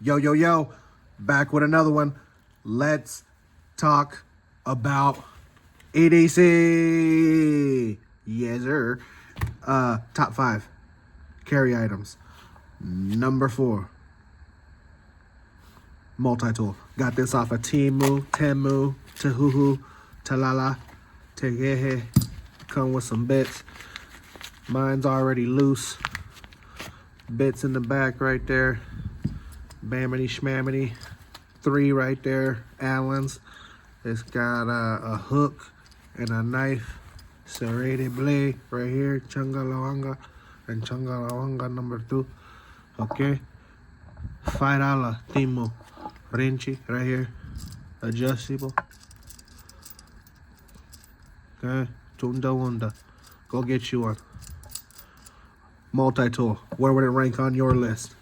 Yo, back with another one. Let's talk about EDC. Yes, sir. Top 5 carry items. Number 4, multi-tool. Got this off of TEMU, Tehuhu, Talala, Tegehe. Come with some bits. Mine's already loose. Bits in the back right there. Bamity schmamity. 3 right there. Allen's. It's got a hook and a knife. Serrated blade right here. Changalawanga and Changalawanga number 2. Okay. $5 TEMU. Wrenchy right here. Adjustable. Okay. Tunda Wunda. Go get you one. Multi-tool. Where would it rank on your list?